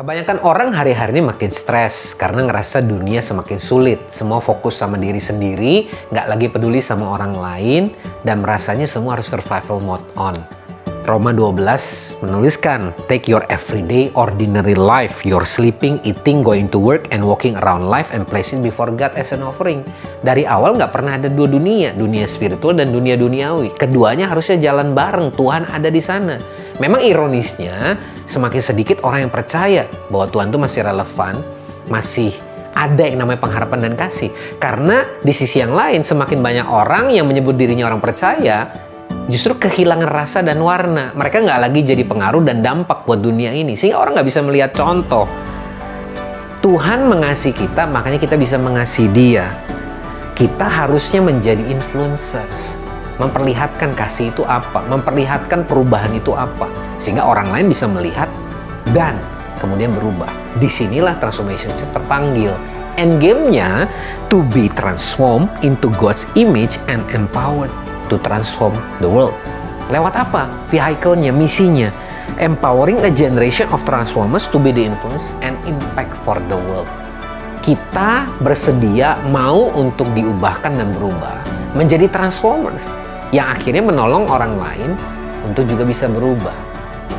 Kebanyakan orang hari-hari ini makin stres karena ngerasa dunia semakin sulit. Semua fokus sama diri sendiri, nggak lagi peduli sama orang lain, dan merasanya semua harus survival mode on. Roma 12 menuliskan, take your everyday ordinary life, your sleeping, eating, going to work, and walking around life and place it before God as an offering. Dari awal nggak pernah ada dua dunia, dunia spiritual dan dunia duniawi. Keduanya harusnya jalan bareng, Tuhan ada di sana. Memang ironisnya, semakin sedikit orang yang percaya bahwa Tuhan itu masih relevan, masih ada yang namanya pengharapan dan kasih. Karena di sisi yang lain, semakin banyak orang yang menyebut dirinya orang percaya, justru kehilangan rasa dan warna. Mereka nggak lagi jadi pengaruh dan dampak buat dunia ini. Sehingga orang nggak bisa melihat contoh. Tuhan mengasihi kita, makanya kita bisa mengasihi Dia. Kita harusnya menjadi influencers. Memperlihatkan kasih itu apa, memperlihatkan perubahan itu apa, sehingga orang lain bisa melihat dan kemudian berubah. Disinilah Transformation Church terpanggil. Endgame-nya to be transformed into God's image and empowered to transform the world. Lewat apa? Vehicle-nya, misinya. Empowering a generation of transformers to be the influence and impact for the world. Kita bersedia mau untuk diubahkan dan berubah menjadi transformers yang akhirnya menolong orang lain untuk juga bisa berubah.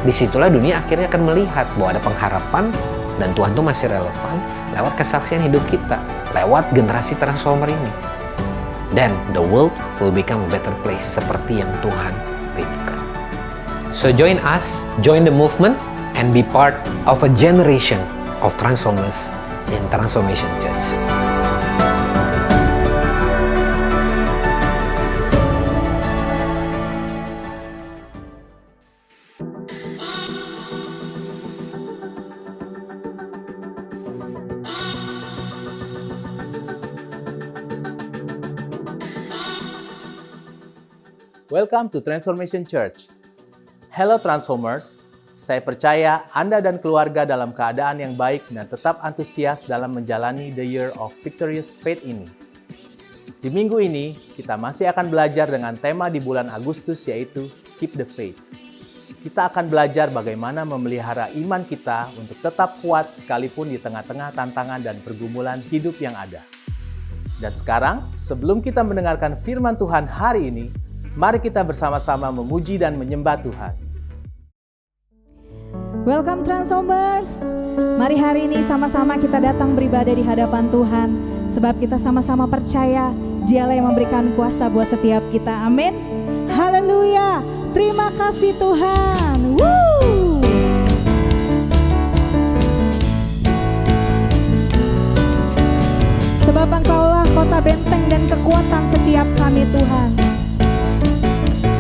Disitulah dunia akhirnya akan melihat bahwa ada pengharapan dan Tuhan itu masih relevan lewat kesaksian hidup kita, lewat generasi transformer ini. Then the world will become a better place seperti yang Tuhan rindukan. So join us, join the movement, and be part of a generation of transformers in Transformation Church. Welcome to Transformation Church. Hello Transformers, saya percaya Anda dan keluarga dalam keadaan yang baik dan tetap antusias dalam menjalani The Year of Victorious Faith ini. Di minggu ini, kita masih akan belajar dengan tema di bulan Agustus yaitu Keep the Faith. Kita akan belajar bagaimana memelihara iman kita untuk tetap kuat sekalipun di tengah-tengah tantangan dan pergumulan hidup yang ada. Dan sekarang, sebelum kita mendengarkan firman Tuhan hari ini, mari kita bersama-sama memuji dan menyembah Tuhan. Welcome Transformers. Mari hari ini sama-sama kita datang beribadah di hadapan Tuhan. Sebab kita sama-sama percaya Dialah yang memberikan kuasa buat setiap kita. Amin. Haleluya. Terima kasih Tuhan. Woo! Sebab Engkaulah kota benteng dan kekuatan setiap kami Tuhan.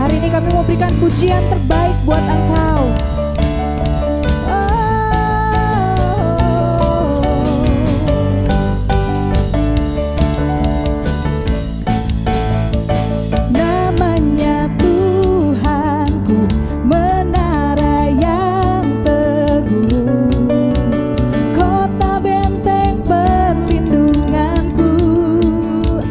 Hari ini kami mau berikan pujian terbaik buat Engkau. Namanya Tuhanku, menara yang teguh, kota benteng perlindunganku.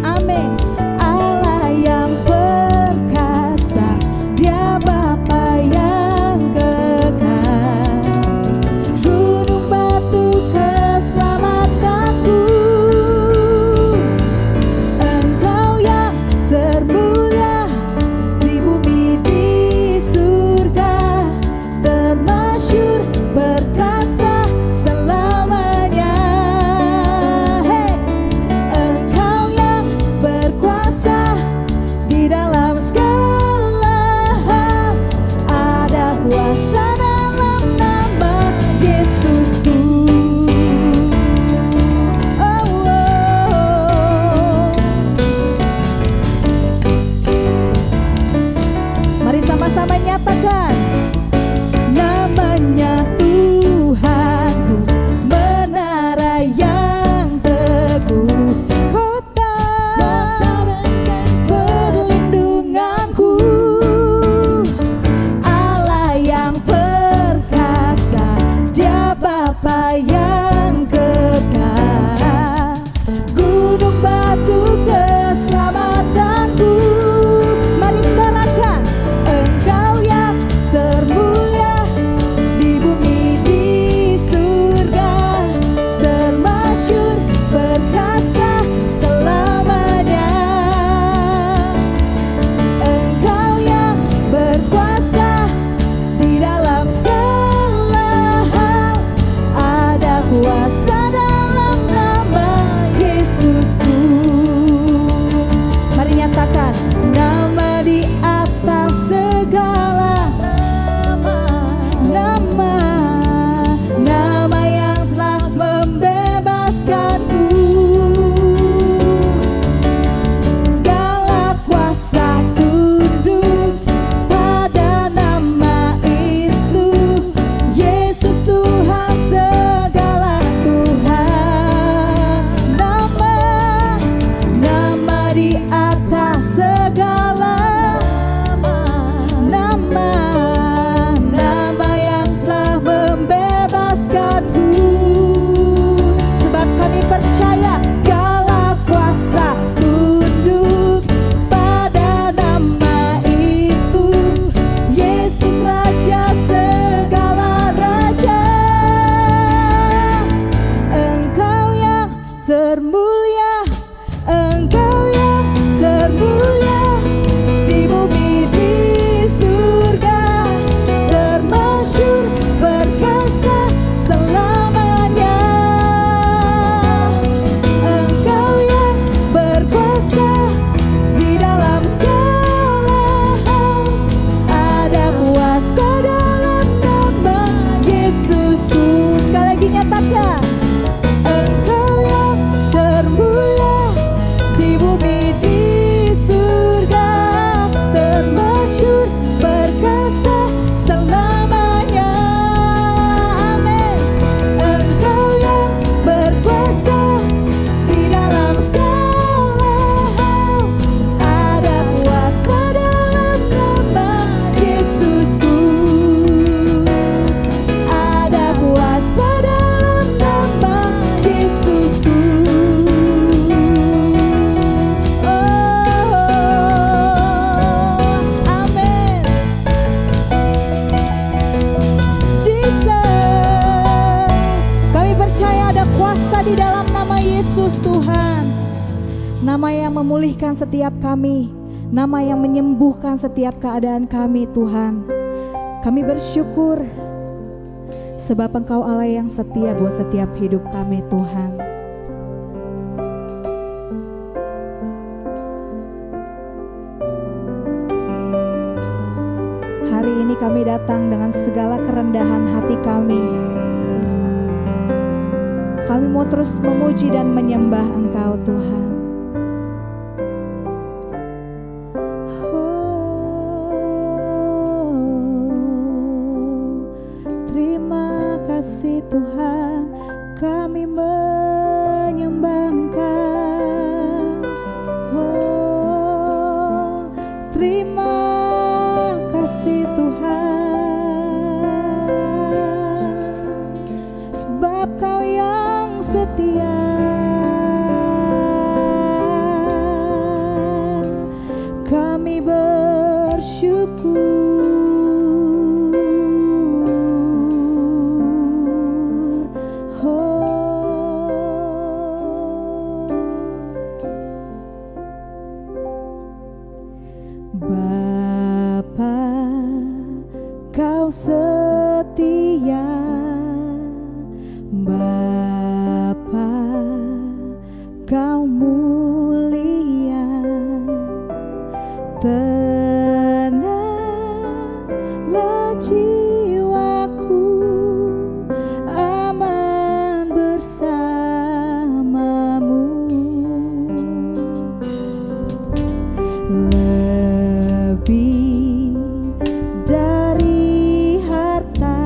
Amin. Allah yang perkasa, Dia Bapa yang kekal, gunung batu keselamatanku. Engkau yang termulia di bumi di surga, termasyhur perkasa selamanya. Hey, Engkau yang berkuasa di dalam segala hal, ada kuasa dalam nama Yesusku. Oh, oh, oh. Mari sama-sama nyatakan. Namanya Tuhanku, menara yang teguh, kota benteng perlindunganku. Allah yang perkasa, Dia Bapa yang kekal, gunung batu keselamatanku. Mari serahkan. Engkau yang termulia Tuhan. Nama yang memulihkan setiap kami, nama yang menyembuhkan setiap keadaan kami Tuhan. Kami bersyukur sebab Engkau Allah yang setia buat setiap hidup kami Tuhan. Hari ini kami datang dengan segala kerendahan hati kami. Kami mau terus memuji dan menyembah Engkau Tuhan. Terima kasih Tuhan, kami menyembah Engkau. Terima kasih Tuhan, sebab Kau yang setia. Kami bersyukur. Bapa, Kau setia. Bapa, Kau mulia. Tenanglah jiwaku, aman bersamamu. Lebih dari harta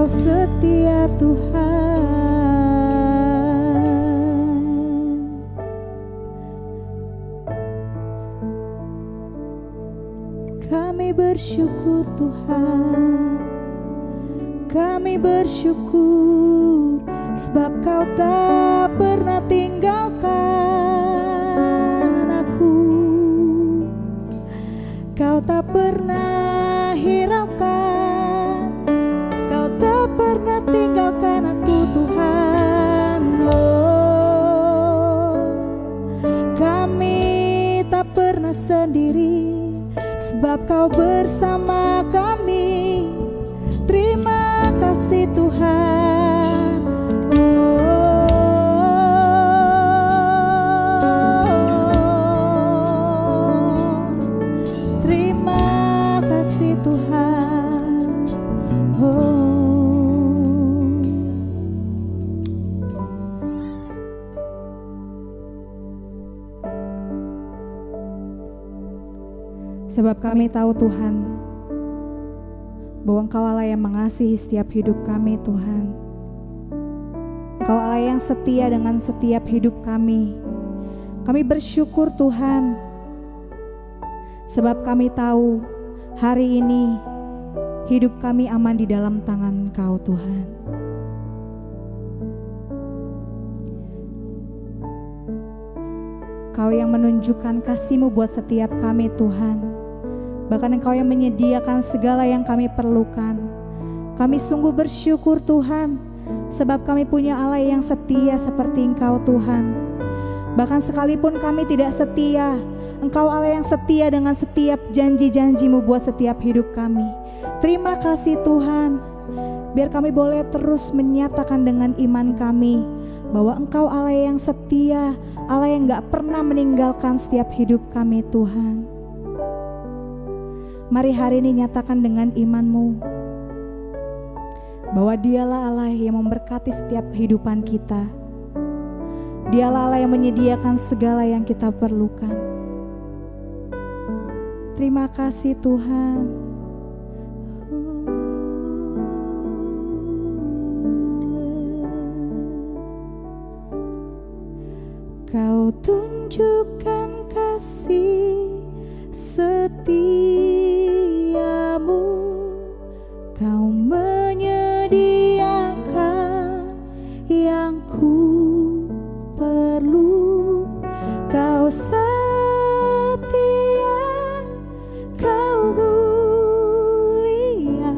setia Tuhan. Kami bersyukur Tuhan, kami bersyukur sebab Kau tak pernah tinggalkan aku. Kau tak pernah hiraukan, Kau tak pernah tinggalkan aku Tuhan. Oh, kami tak pernah sendiri sebab Kau bersama kami. Terima kasih Tuhan. Terima kasih Tuhan. Sebab kami tahu Tuhan, bahwa Engkau Allah yang mengasihi setiap hidup kami Tuhan. Engkau Allah yang setia dengan setiap hidup kami. Kami bersyukur Tuhan, sebab kami tahu hari ini hidup kami aman di dalam tangan Engkau Tuhan. Kau yang menunjukkan kasih-Mu buat setiap kami Tuhan. Bahkan Engkau yang menyediakan segala yang kami perlukan. Kami sungguh bersyukur Tuhan, sebab kami punya Allah yang setia seperti Engkau Tuhan. Bahkan sekalipun kami tidak setia, Engkau Allah yang setia dengan setiap janji-janji-Mu buat setiap hidup kami. Terima kasih Tuhan, biar kami boleh terus menyatakan dengan iman kami, bahwa Engkau Allah yang setia, Allah yang gak pernah meninggalkan setiap hidup kami Tuhan. Mari hari ini nyatakan dengan iman-Mu bahwa Dialah Allah yang memberkati setiap kehidupan kita. Dialah Allah yang menyediakan segala yang kita perlukan. Terima kasih Tuhan. Kau tunjukkan kasih setiamu, Kau menyediakan yang ku perlu. Kau setia, Kau mulia,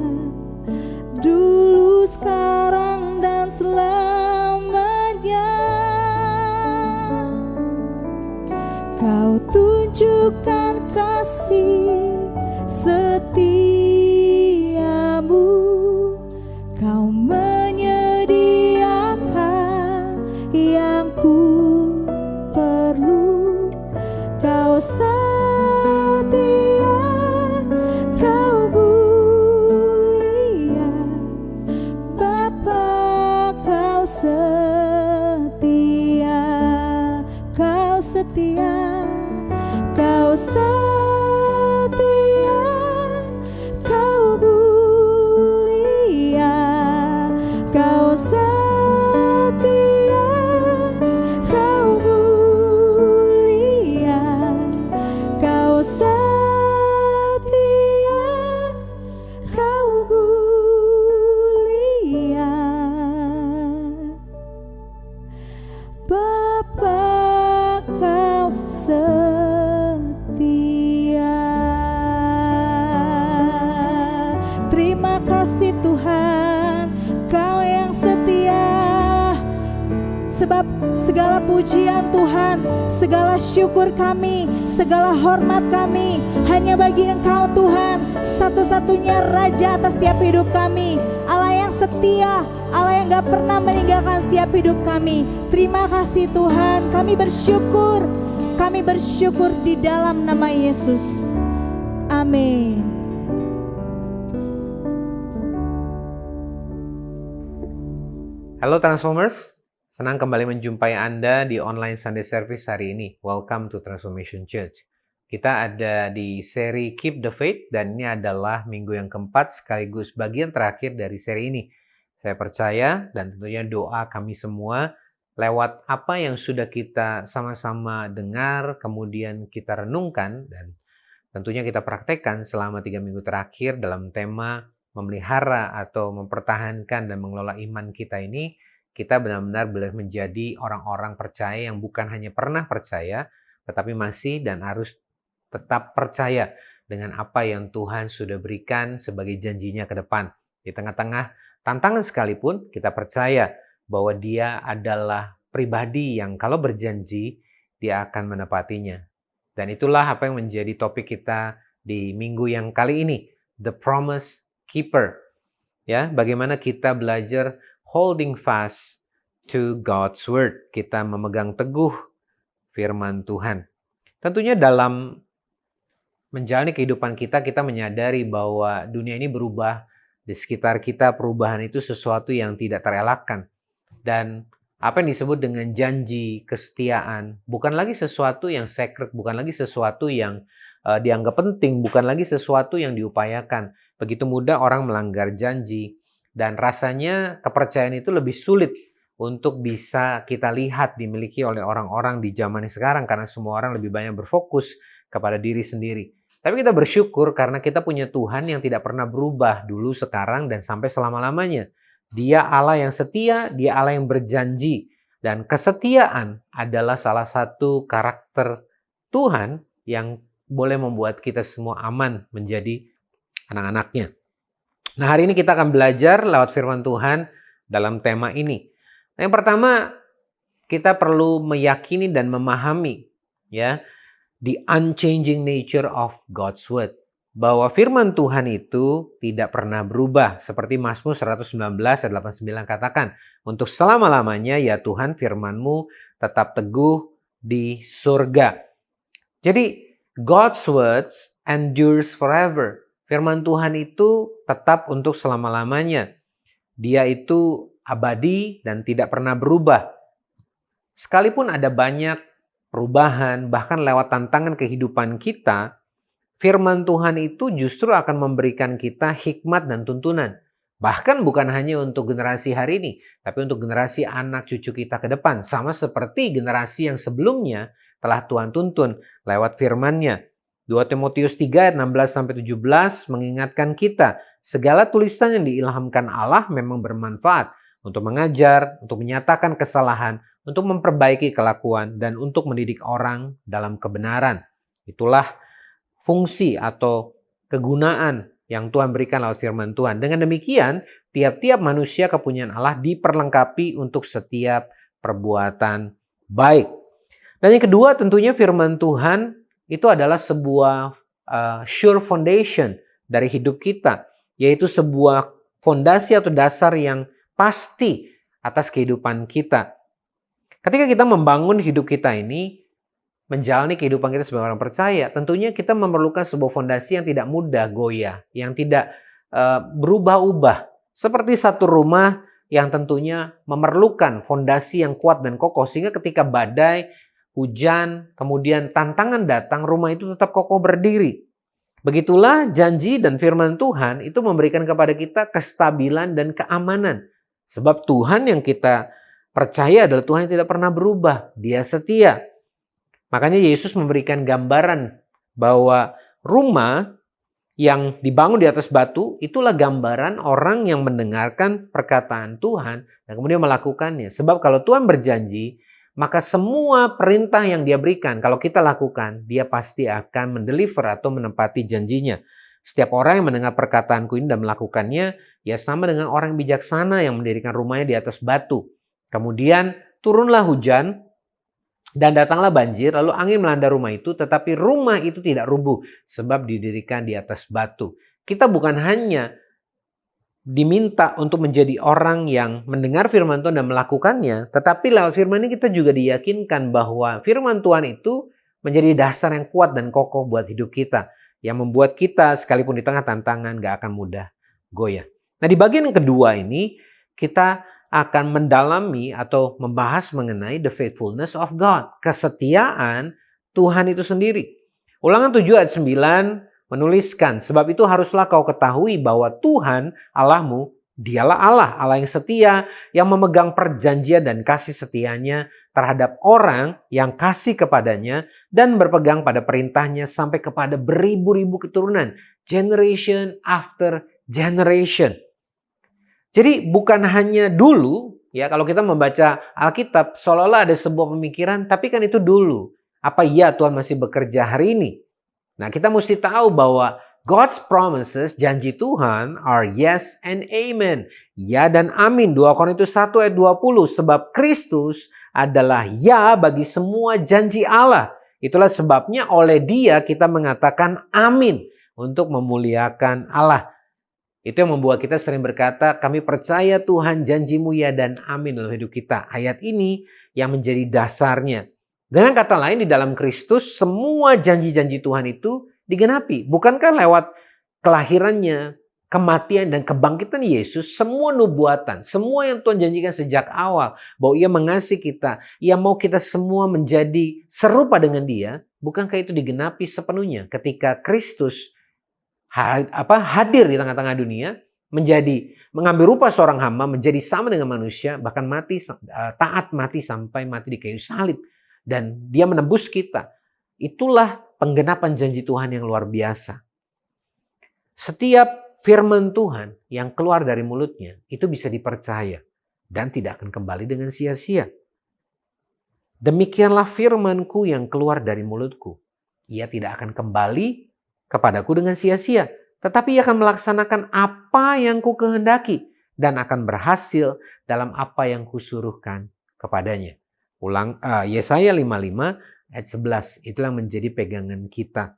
dulu, sekarang, dan selamanya. Kau tunjukkan kasih setiamu, Kau menyediakan yang ku perlu. Kau setia, Kau mulia, Bapa, Kau setia, Kau setia, Kau setia, Kau mulia, Kau setia, Kau mulia, Kau setia, Kau mulia, Bapa, Kau setia. Terima kasih Tuhan, Kau yang setia. Sebab segala pujian Tuhan, segala syukur kami, segala hormat kami hanya bagi Engkau Tuhan, satu-satunya Raja atas setiap hidup kami. Allah yang setia, Allah yang gak pernah meninggalkan setiap hidup kami. Terima kasih Tuhan, kami bersyukur di dalam nama Yesus. Amin. Halo Transformers, senang kembali menjumpai Anda di online Sunday Service hari ini. Welcome to Transformation Church. Kita ada di seri Keep the Faith dan ini adalah minggu yang keempat sekaligus bagian terakhir dari seri ini. Saya percaya dan tentunya doa kami semua lewat apa yang sudah kita sama-sama dengar, kemudian kita renungkan dan tentunya kita praktekkan selama 3 minggu terakhir dalam tema memelihara atau mempertahankan dan mengelola iman kita ini, kita benar-benar boleh menjadi orang-orang percaya yang bukan hanya pernah percaya, tetapi masih dan harus tetap percaya dengan apa yang Tuhan sudah berikan sebagai janjinya ke depan. Di tengah-tengah tantangan sekalipun, kita percaya bahwa Dia adalah pribadi yang kalau berjanji, Dia akan menepatinya. Dan itulah apa yang menjadi topik kita di minggu yang kali ini, The Promise Keeper. Ya, bagaimana kita belajar holding fast to God's Word. Kita memegang teguh firman Tuhan. Tentunya dalam menjalani kehidupan kita, kita menyadari bahwa dunia ini berubah. Di sekitar kita perubahan itu sesuatu yang tidak terelakkan. Dan apa yang disebut dengan janji, kesetiaan, bukan lagi sesuatu yang sacred, bukan lagi sesuatu yang dianggap penting, bukan lagi sesuatu yang diupayakan. Begitu mudah orang melanggar janji. Dan rasanya kepercayaan itu lebih sulit untuk bisa kita lihat dimiliki oleh orang-orang di zaman sekarang. Karena semua orang lebih banyak berfokus kepada diri sendiri. Tapi kita bersyukur karena kita punya Tuhan yang tidak pernah berubah dulu, sekarang, dan sampai selama-lamanya. Dia Allah yang setia, Dia Allah yang berjanji. Dan kesetiaan adalah salah satu karakter Tuhan yang boleh membuat kita semua aman menjadi anak-anaknya. Nah, hari ini kita akan belajar lewat firman Tuhan dalam tema ini. Nah, yang pertama, kita perlu meyakini dan memahami ya the unchanging nature of God's Word. Bahwa firman Tuhan itu tidak pernah berubah. Seperti Mazmur 119 ayat 89 katakan, untuk selama-lamanya ya Tuhan firman-Mu tetap teguh di surga. Jadi God's words endures forever. Firman Tuhan itu tetap untuk selama-lamanya. Dia itu abadi dan tidak pernah berubah. Sekalipun ada banyak perubahan, bahkan lewat tantangan kehidupan kita, firman Tuhan itu justru akan memberikan kita hikmat dan tuntunan. Bahkan bukan hanya untuk generasi hari ini, tapi untuk generasi anak cucu kita ke depan. Sama seperti generasi yang sebelumnya telah Tuhan tuntun lewat firman-Nya. 2 Timotius 3 ayat 16-17 mengingatkan kita, segala tulisan yang diilhamkan Allah memang bermanfaat untuk mengajar, untuk menyatakan kesalahan, untuk memperbaiki kelakuan, dan untuk mendidik orang dalam kebenaran. Itulah fungsi atau kegunaan yang Tuhan berikan lewat firman Tuhan. Dengan demikian, tiap-tiap manusia kepunyaan Allah diperlengkapi untuk setiap perbuatan baik. Dan yang kedua, tentunya firman Tuhan itu adalah sebuah sure foundation dari hidup kita, yaitu sebuah fondasi atau dasar yang pasti atas kehidupan kita. Ketika kita membangun hidup kita ini, menjalani kehidupan kita sebagai orang percaya, tentunya kita memerlukan sebuah fondasi yang tidak mudah goyah, yang tidak berubah-ubah. Seperti satu rumah yang tentunya memerlukan fondasi yang kuat dan kokoh, sehingga ketika badai, hujan, kemudian tantangan datang, rumah itu tetap kokoh berdiri. Begitulah janji dan firman Tuhan itu memberikan kepada kita kestabilan dan keamanan. Sebab Tuhan yang kita percaya adalah Tuhan yang tidak pernah berubah. Dia setia. Makanya Yesus memberikan gambaran bahwa rumah yang dibangun di atas batu itulah gambaran orang yang mendengarkan perkataan Tuhan dan kemudian melakukannya. Sebab kalau Tuhan berjanji, maka semua perintah yang Dia berikan, kalau kita lakukan, Dia pasti akan mendeliver atau menepati janjinya. Setiap orang yang mendengar perkataanku ini dan melakukannya, ya sama dengan orang bijaksana yang mendirikan rumahnya di atas batu. Kemudian turunlah hujan dan datanglah banjir, lalu angin melanda rumah itu, tetapi rumah itu tidak rubuh sebab didirikan di atas batu. Kita bukan hanya diminta untuk menjadi orang yang mendengar firman Tuhan dan melakukannya, tetapi lewat firman ini kita juga diyakinkan bahwa firman Tuhan itu menjadi dasar yang kuat dan kokoh buat hidup kita, yang membuat kita sekalipun di tengah tantangan gak akan mudah goyah. Nah, di bagian yang kedua ini kita akan mendalami atau membahas mengenai the faithfulness of God, kesetiaan Tuhan itu sendiri. Ulangan 7 ayat 9 menuliskan, sebab itu haruslah kau ketahui bahwa Tuhan Allahmu, Dialah Allah, Allah yang setia, yang memegang perjanjian dan kasih setianya terhadap orang yang kasih kepadanya dan berpegang pada perintahnya sampai kepada beribu-ribu keturunan. Generation after generation. Jadi bukan hanya dulu, ya kalau kita membaca Alkitab seolah-olah ada sebuah pemikiran, tapi kan itu dulu. Apa iya Tuhan masih bekerja hari ini? Nah, kita mesti tahu bahwa God's promises, janji Tuhan, are yes and amen. Ya dan amin. 2 Korintus 1 ayat 20. Sebab Kristus adalah ya bagi semua janji Allah. Itulah sebabnya oleh Dia kita mengatakan amin untuk memuliakan Allah. Itu yang membuat kita sering berkata, kami percaya Tuhan janjimu ya dan amin dalam hidup kita. Ayat ini yang menjadi dasarnya. Dengan kata lain, di dalam Kristus semua janji-janji Tuhan itu digenapi. Bukankah lewat kelahirannya, kematian dan kebangkitan Yesus, semua nubuatan, semua yang Tuhan janjikan sejak awal, bahwa Ia mengasihi kita, Ia mau kita semua menjadi serupa dengan Dia, bukankah itu digenapi sepenuhnya ketika Kristus hadir di tengah-tengah dunia, mengambil rupa seorang hamba, menjadi sama dengan manusia, bahkan taat mati sampai mati di kayu salib, dan Dia menebus kita. Itulah penggenapan janji Tuhan yang luar biasa. Setiap firman Tuhan yang keluar dari mulutnya itu bisa dipercaya dan tidak akan kembali dengan sia-sia. Demikianlah firmanku yang keluar dari mulutku. Ia tidak akan kembali kepadaku dengan sia-sia, tetapi ia akan melaksanakan apa yang ku kehendaki dan akan berhasil dalam apa yang kusuruhkan kepadanya. Yesaya 55 ayat 11, itulah menjadi pegangan kita.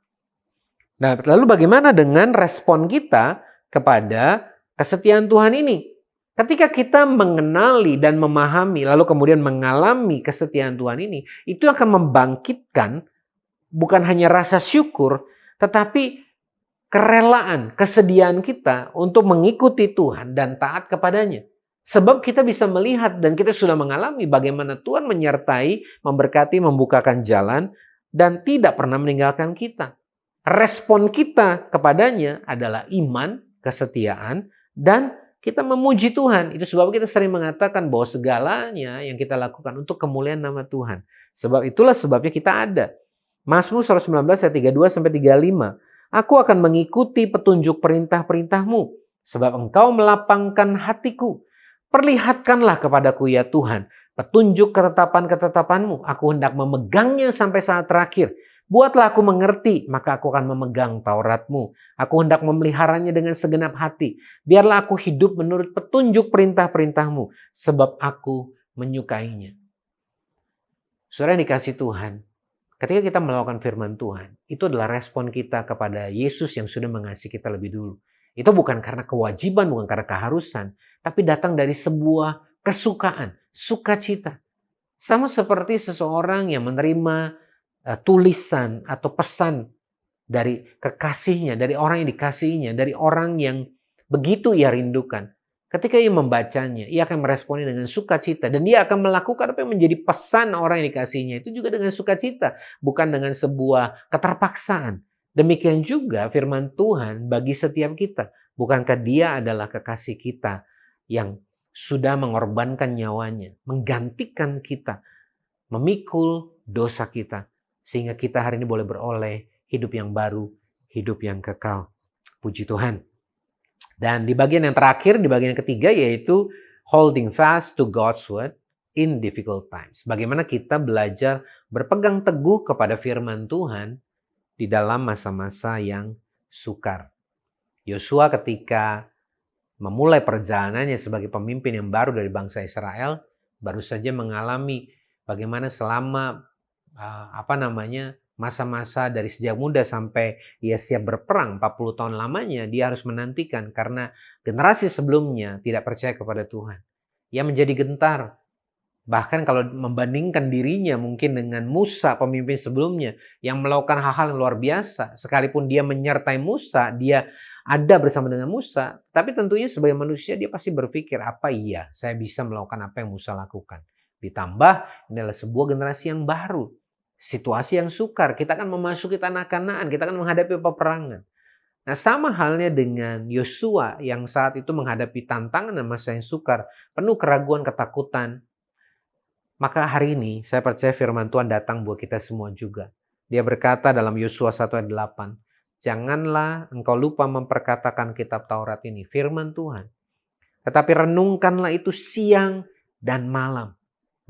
Nah, lalu bagaimana dengan respon kita kepada kesetiaan Tuhan ini? Ketika kita mengenali dan memahami, lalu kemudian mengalami kesetiaan Tuhan ini, itu akan membangkitkan bukan hanya rasa syukur, tetapi kerelaan, kesediaan kita untuk mengikuti Tuhan dan taat kepadanya. Sebab kita bisa melihat dan kita sudah mengalami bagaimana Tuhan menyertai, memberkati, membukakan jalan, dan tidak pernah meninggalkan kita. Respon kita kepadanya adalah iman, kesetiaan, dan kita memuji Tuhan. Itu sebab kita sering mengatakan bahwa segalanya yang kita lakukan untuk kemuliaan nama Tuhan. Sebab itulah sebabnya kita ada. Mazmur 119 ayat 32-35. Aku akan mengikuti petunjuk perintah-perintahmu, sebab engkau melapangkan hatiku. Perlihatkanlah kepadaku ya Tuhan, petunjuk ketetapan-ketetapanmu. Aku hendak memegangnya sampai saat terakhir. Buatlah aku mengerti, maka aku akan memegang Tauratmu. Aku hendak memeliharanya dengan segenap hati. Biarlah aku hidup menurut petunjuk perintah-perintahmu, sebab aku menyukainya. Saudara yang dikasihi Tuhan, ketika kita melakukan firman Tuhan, itu adalah respon kita kepada Yesus yang sudah mengasihi kita lebih dulu. Itu bukan karena kewajiban, bukan karena keharusan, tapi datang dari sebuah kesukaan, sukacita. Sama seperti seseorang yang menerima tulisan atau pesan dari kekasihnya, dari orang yang dikasihinya, dari orang yang begitu ia rindukan. Ketika ia membacanya, ia akan meresponi dengan sukacita. Dan dia akan melakukan apa yang menjadi pesan orang yang dikasihinya. Itu juga dengan sukacita, bukan dengan sebuah keterpaksaan. Demikian juga firman Tuhan bagi setiap kita. Bukankah Dia adalah kekasih kita yang sudah mengorbankan nyawanya, menggantikan kita, memikul dosa kita, sehingga kita hari ini boleh beroleh hidup yang baru, hidup yang kekal. Puji Tuhan. Dan di bagian yang terakhir, di bagian yang ketiga, yaitu holding fast to God's word in difficult times. Bagaimana kita belajar berpegang teguh kepada firman Tuhan di dalam masa-masa yang sukar. Yosua ketika memulai perjalanannya sebagai pemimpin yang baru dari bangsa Israel, baru saja mengalami bagaimana selama masa-masa dari sejak muda sampai ia siap berperang 40 tahun lamanya, dia harus menantikan karena generasi sebelumnya tidak percaya kepada Tuhan. Ia menjadi gentar. Bahkan kalau membandingkan dirinya mungkin dengan Musa, pemimpin sebelumnya, yang melakukan hal-hal yang luar biasa. Sekalipun dia menyertai Musa, dia ada bersama dengan Musa, tapi tentunya sebagai manusia dia pasti berpikir, apa iya saya bisa melakukan apa yang Musa lakukan. Ditambah, ini adalah sebuah generasi yang baru. Situasi yang sukar, kita akan memasuki tanah Kanaan, kita akan menghadapi peperangan. Nah, sama halnya dengan Yosua yang saat itu menghadapi tantangan dan masa yang sukar, penuh keraguan, ketakutan. Maka hari ini saya percaya firman Tuhan datang buat kita semua juga. Dia berkata dalam Yosua 1 ayat 8, janganlah engkau lupa memperkatakan kitab Taurat ini, firman Tuhan. Tetapi renungkanlah itu siang dan malam,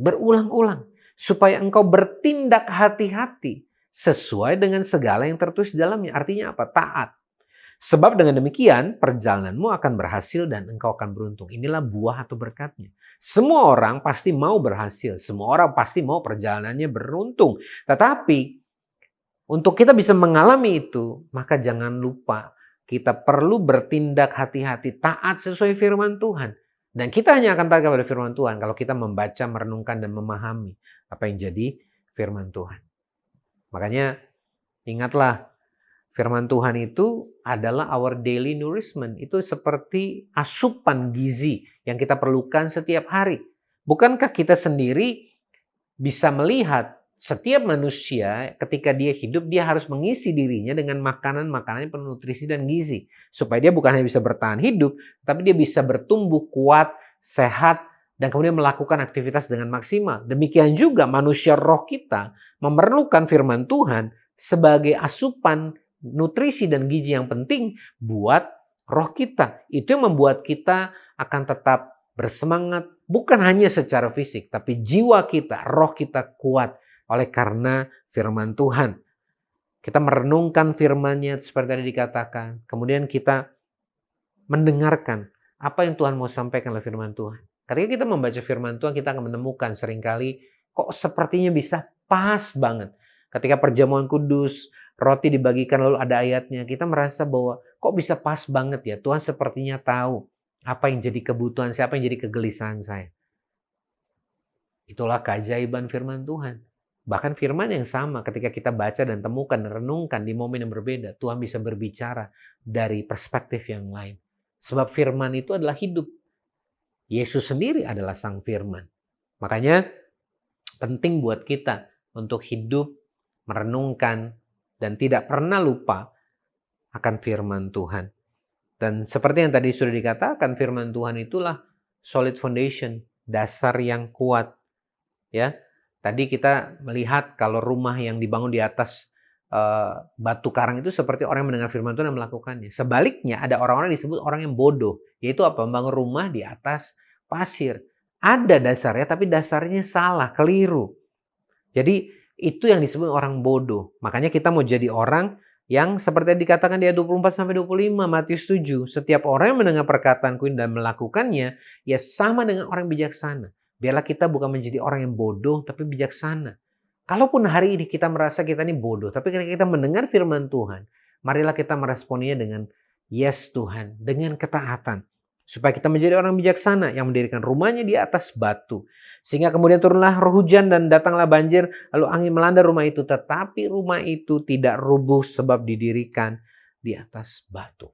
berulang-ulang, supaya engkau bertindak hati-hati sesuai dengan segala yang tertulis di dalamnya. Artinya apa? Taat. Sebab dengan demikian perjalananmu akan berhasil dan engkau akan beruntung. Inilah buah atau berkatnya. Semua orang pasti mau berhasil. Semua orang pasti mau perjalanannya beruntung. Tetapi untuk kita bisa mengalami itu, maka jangan lupa kita perlu bertindak hati-hati, taat sesuai firman Tuhan. Dan kita hanya akan taat kepada firman Tuhan kalau kita membaca, merenungkan, dan memahami apa yang jadi firman Tuhan. Makanya ingatlah, firman Tuhan itu adalah our daily nourishment. Itu seperti asupan gizi yang kita perlukan setiap hari. Bukankah kita sendiri bisa melihat setiap manusia ketika dia hidup, dia harus mengisi dirinya dengan makanan-makanan yang penuh nutrisi dan gizi. Supaya dia bukan hanya bisa bertahan hidup, tapi dia bisa bertumbuh kuat, sehat, dan kemudian melakukan aktivitas dengan maksimal. Demikian juga manusia roh kita memerlukan firman Tuhan sebagai asupan nutrisi dan gizi yang penting buat roh kita. Itu yang membuat kita akan tetap bersemangat, bukan hanya secara fisik, tapi jiwa kita, roh kita kuat oleh karena firman Tuhan. Kita merenungkan firman-Nya seperti tadi dikatakan, kemudian kita mendengarkan apa yang Tuhan mau sampaikan oleh firman Tuhan. Ketika kita membaca firman Tuhan, kita akan menemukan seringkali kok sepertinya bisa pas banget. Ketika perjamuan kudus, roti dibagikan lalu ada ayatnya, kita merasa bahwa kok bisa pas banget ya, Tuhan sepertinya tahu apa yang jadi kebutuhan saya, apa yang jadi kegelisahan saya. Itulah keajaiban firman Tuhan. Bahkan firman yang sama ketika kita baca dan temukan dan renungkan di momen yang berbeda, Tuhan bisa berbicara dari perspektif yang lain. Sebab firman itu adalah hidup. Yesus sendiri adalah sang firman. Makanya penting buat kita untuk hidup, merenungkan, dan tidak pernah lupa akan firman Tuhan. Dan seperti yang tadi sudah dikatakan, firman Tuhan itulah solid foundation, dasar yang kuat. Ya, tadi kita melihat kalau rumah yang dibangun di atas batu karang itu seperti orang yang mendengar firman Tuhan dan melakukannya. Sebaliknya ada orang-orang disebut orang yang bodoh, yaitu apa? Membangun rumah di atas pasir. Ada dasarnya, tapi dasarnya salah, keliru. Jadi itu yang disebut orang bodoh. Makanya kita mau jadi orang yang seperti yang dikatakan di ayat 24-25 Matius 7. Setiap orang yang mendengar perkataanku dan melakukannya, ya sama dengan orang bijaksana. Biarlah kita bukan menjadi orang yang bodoh, tapi bijaksana. Kalaupun hari ini kita merasa kita ini bodoh, tapi ketika kita mendengar firman Tuhan, marilah kita meresponnya dengan yes Tuhan, dengan ketaatan. Supaya kita menjadi orang bijaksana yang mendirikan rumahnya di atas batu. Sehingga kemudian turunlah roh hujan dan datanglah banjir, lalu angin melanda rumah itu. Tetapi rumah itu tidak rubuh sebab didirikan di atas batu.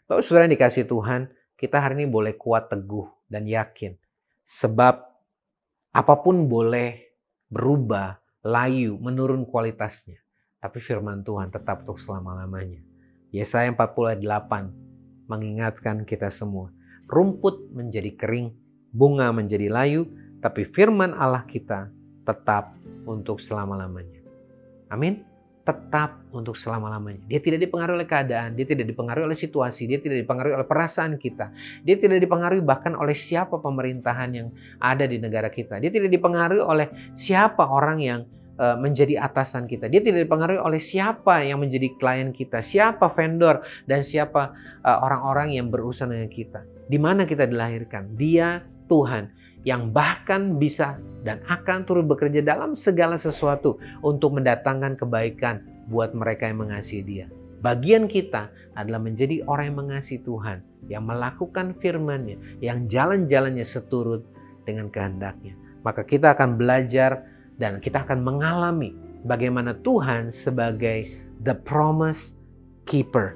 Bapak saudara yang dikasihi Tuhan, kita hari ini boleh kuat, teguh, dan yakin. Sebab apapun boleh berubah, layu, menurun kualitasnya. Tapi firman Tuhan tetap untuk selama-lamanya. Yesaya 40 ayat 8 mengingatkan kita semua. Rumput menjadi kering, bunga menjadi layu, tapi firman Allah kita tetap untuk selama-lamanya. Amin. Tetap untuk selama-lamanya. Dia tidak dipengaruhi oleh keadaan, dia tidak dipengaruhi oleh situasi, dia tidak dipengaruhi oleh perasaan kita. Dia tidak dipengaruhi bahkan oleh siapa pemerintahan yang ada di negara kita. Dia tidak dipengaruhi oleh siapa orang yang menjadi atasan kita. Dia tidak dipengaruhi oleh siapa yang menjadi klien kita, siapa vendor, dan siapa orang-orang yang berurusan dengan kita. Di mana kita dilahirkan? Dia Tuhan yang bahkan bisa dan akan turut bekerja dalam segala sesuatu untuk mendatangkan kebaikan buat mereka yang mengasihi Dia. Bagian kita adalah menjadi orang yang mengasihi Tuhan, yang melakukan firman-Nya, yang jalan-jalannya seturut dengan kehendak-Nya. Maka kita akan belajar dan kita akan mengalami bagaimana Tuhan sebagai the promise keeper.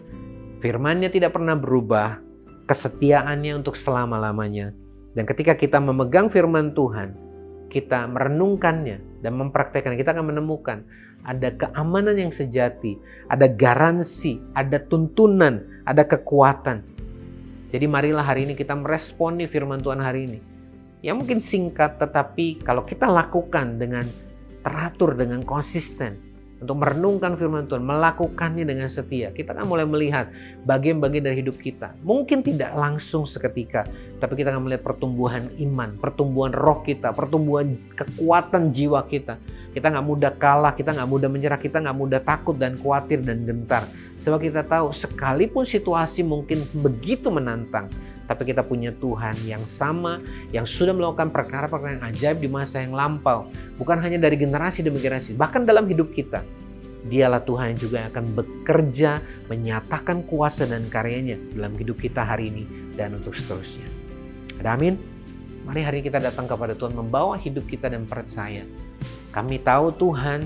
Firman-Nya tidak pernah berubah, kesetiaannya untuk selama-lamanya. Dan ketika kita memegang firman Tuhan, kita merenungkannya dan mempraktekkan, kita akan menemukan ada keamanan yang sejati, ada garansi, ada tuntunan, ada kekuatan. Jadi marilah hari ini kita meresponi firman Tuhan hari ini. Ya mungkin singkat, tetapi kalau kita lakukan dengan teratur, dengan konsisten, untuk merenungkan firman Tuhan, melakukannya dengan setia, kita akan mulai melihat bagian-bagian dari hidup kita. Mungkin tidak langsung seketika, tapi kita akan melihat pertumbuhan iman, pertumbuhan roh kita, pertumbuhan kekuatan jiwa kita. Kita nggak mudah kalah, kita nggak mudah menyerah, kita nggak mudah takut dan khawatir dan gentar. Sebab kita tahu sekalipun situasi mungkin begitu menantang, tapi kita punya Tuhan yang sama, yang sudah melakukan perkara-perkara yang ajaib di masa yang lampau. Bukan hanya dari generasi demi generasi, bahkan dalam hidup kita. Dialah Tuhan yang juga akan bekerja, menyatakan kuasa dan karyanya dalam hidup kita hari ini dan untuk seterusnya. Ada amin? Mari hari ini kita datang kepada Tuhan, membawa hidup kita dan percaya. Kami tahu Tuhan,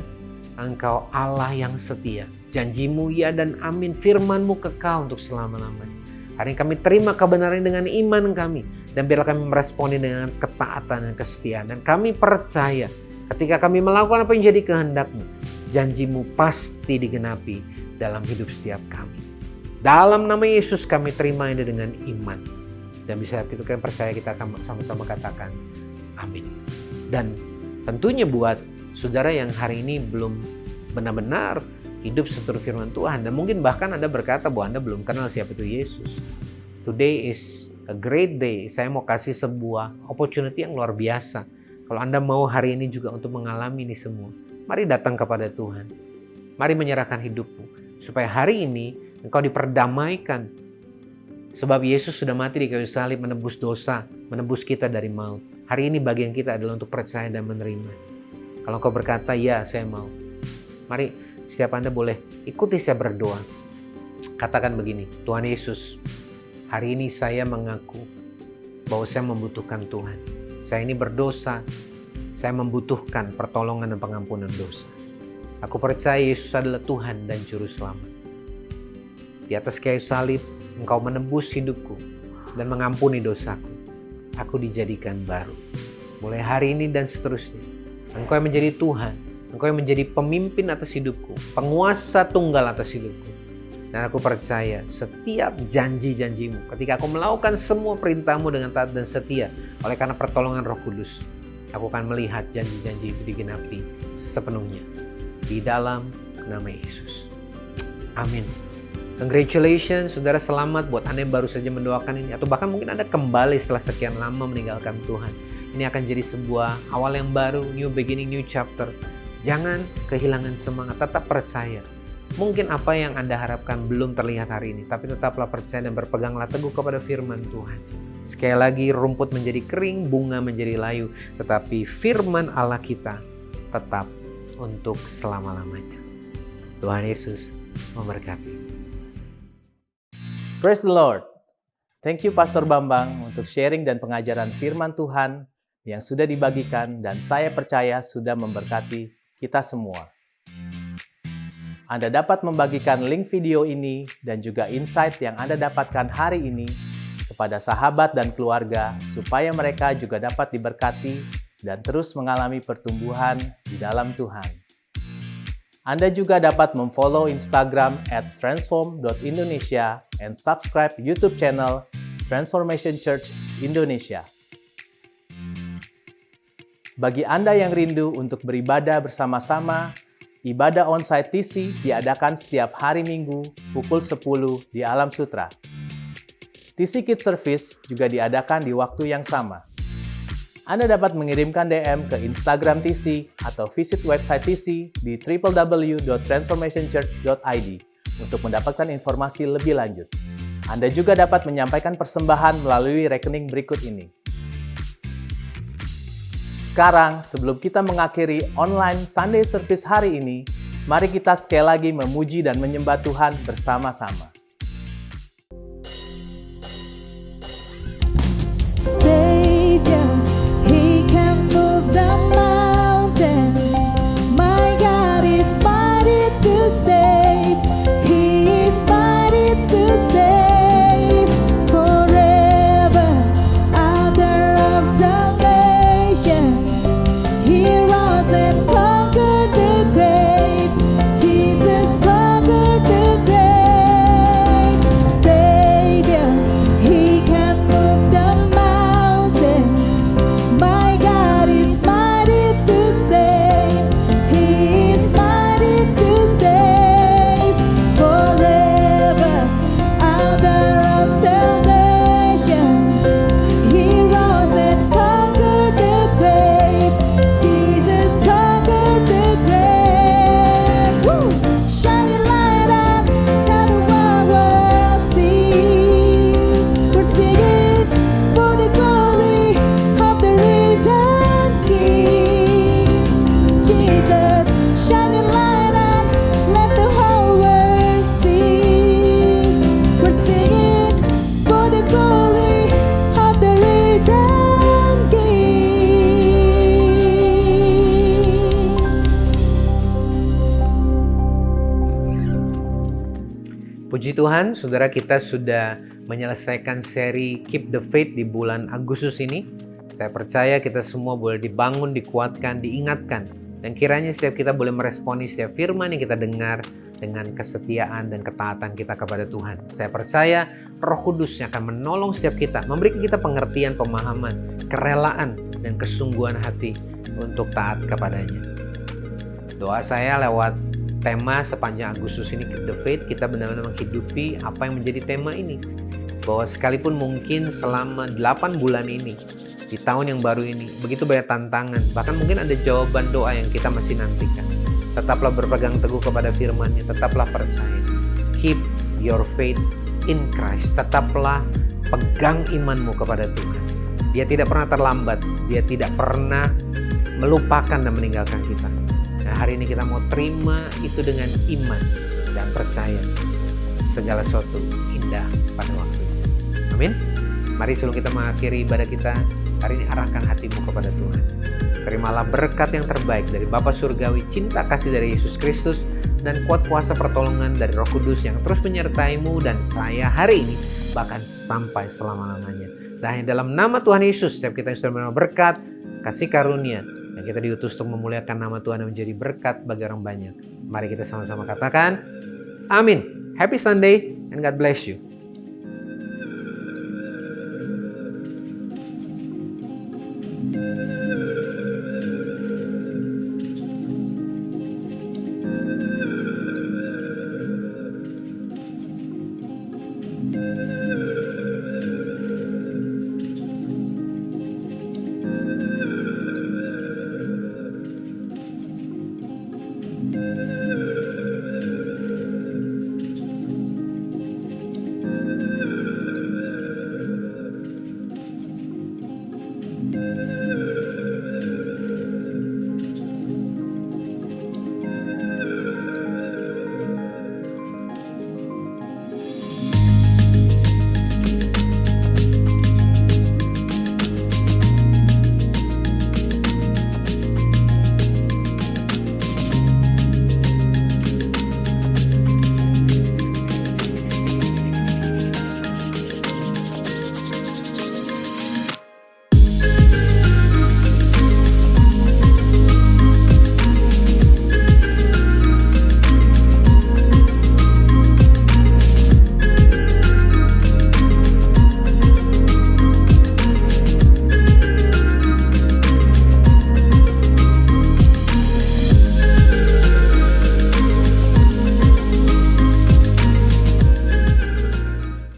Engkau Allah yang setia. Janjimu ya dan amin, firman-Mu kekal untuk selama-lamanya. Hari ini kami terima kebenaran dengan iman kami. Dan biarlah kami meresponi dengan ketaatan dan kesetiaan. Dan kami percaya ketika kami melakukan apa yang jadi kehendak-Mu, janji-Mu pasti digenapi dalam hidup setiap kami. Dalam nama Yesus kami terima ini dengan iman. Dan bisa kita percaya, kita akan sama-sama katakan amin. Dan tentunya buat saudara yang hari ini belum benar-benar hidup seturut firman Tuhan, dan mungkin bahkan Anda berkata bahwa Anda belum kenal siapa itu Yesus. Today is a great day. Saya mau kasih sebuah opportunity yang luar biasa. Kalau Anda mau hari ini juga untuk mengalami ini semua, mari datang kepada Tuhan. Mari menyerahkan hidupmu, supaya hari ini engkau diperdamaikan. Sebab Yesus sudah mati di kayu salib menebus dosa, menebus kita dari maut. Hari ini bagian kita adalah untuk percaya dan menerima. Kalau engkau berkata, ya saya mau. Mari setiap Anda boleh ikuti saya berdoa. Katakan begini, Tuhan Yesus, hari ini saya mengaku bahwa saya membutuhkan Tuhan. Saya ini berdosa, saya membutuhkan pertolongan dan pengampunan dosa. Aku percaya Yesus adalah Tuhan dan Juru Selamat. Di atas kayu salib, Engkau menebus hidupku dan mengampuni dosaku. Aku dijadikan baru. Mulai hari ini dan seterusnya, Engkau yang menjadi Tuhan, Engkau yang menjadi pemimpin atas hidupku, penguasa tunggal atas hidupku. Dan aku percaya setiap janji-janjimu, ketika aku melakukan semua perintahmu dengan taat dan setia, oleh karena pertolongan Roh Kudus, aku akan melihat janji-janji itu digenapi sepenuhnya. Di dalam nama Yesus. Amin. Congratulations, saudara, selamat buat Anda yang baru saja mendoakan ini. Atau bahkan mungkin Anda kembali setelah sekian lama meninggalkan Tuhan. Ini akan jadi sebuah awal yang baru, new beginning, new chapter. Jangan kehilangan semangat, tetap percaya. Mungkin apa yang Anda harapkan belum terlihat hari ini, tapi tetaplah percaya dan berpeganglah teguh kepada firman Tuhan. Sekali lagi, rumput menjadi kering, bunga menjadi layu, tetapi firman Allah kita tetap untuk selama-lamanya. Tuhan Yesus memberkati. Praise the Lord. Thank you Pastor Bambang untuk sharing dan pengajaran firman Tuhan yang sudah dibagikan, dan saya percaya sudah memberkati kita semua. Anda dapat membagikan link video ini dan juga insight yang Anda dapatkan hari ini kepada sahabat dan keluarga supaya mereka juga dapat diberkati dan terus mengalami pertumbuhan di dalam Tuhan. Anda juga dapat memfollow Instagram @transform.indonesia and subscribe YouTube channel Transformation Church Indonesia. Bagi Anda yang rindu untuk beribadah bersama-sama, ibadah onsite TC diadakan setiap hari Minggu pukul 10 di Alam Sutra. TC Kids Service juga diadakan di waktu yang sama. Anda dapat mengirimkan DM ke Instagram TC atau visit website TC di www.transformationchurch.id untuk mendapatkan informasi lebih lanjut. Anda juga dapat menyampaikan persembahan melalui rekening berikut ini. Sekarang, sebelum kita mengakhiri online Sunday Service hari ini, mari kita sekali lagi memuji dan menyembah Tuhan bersama-sama. Savior, He can move the mountains. My God is mighty to save. He is mighty to save. Forever, author of salvation. He rose and conquered the grave. Puji Tuhan, saudara, kita sudah menyelesaikan seri Keep the Faith di bulan Agustus ini. Saya percaya kita semua boleh dibangun, dikuatkan, diingatkan. Dan kiranya setiap kita boleh meresponi setiap firman yang kita dengar dengan kesetiaan dan ketaatan kita kepada Tuhan. Saya percaya Roh Kudus yang akan menolong setiap kita, memberikan kita pengertian, pemahaman, kerelaan, dan kesungguhan hati untuk taat kepadanya. Doa saya lewat tema sepanjang Agustus ini, Keep the Faith, kita benar-benar menghidupi apa yang menjadi tema ini. Bahwa sekalipun mungkin selama 8 bulan ini, di tahun yang baru ini, begitu banyak tantangan, bahkan mungkin ada jawaban doa yang kita masih nantikan. Tetaplah berpegang teguh kepada firman-Nya, tetaplah percaya. Keep your faith in Christ. Tetaplah pegang imanmu kepada Tuhan. Dia tidak pernah terlambat, Dia tidak pernah melupakan dan meninggalkan kita. Nah, hari ini kita mau terima itu dengan iman dan percaya segala sesuatu indah pada waktunya. Amin. Mari sebelum kita mengakhiri ibadah kita hari ini, arahkan hatimu kepada Tuhan. Terimalah berkat yang terbaik dari Bapa Surgawi, cinta kasih dari Yesus Kristus, dan kuat kuasa pertolongan dari Roh Kudus yang terus menyertaimu dan saya hari ini, bahkan sampai selama-lamanya. Dan dalam nama Tuhan Yesus, setiap kita yang sudah menerima berkat, kasih karunia, dan kita diutus untuk memuliakan nama Tuhan dan menjadi berkat bagi orang banyak. Mari kita sama-sama katakan, amin. Happy Sunday and God bless you.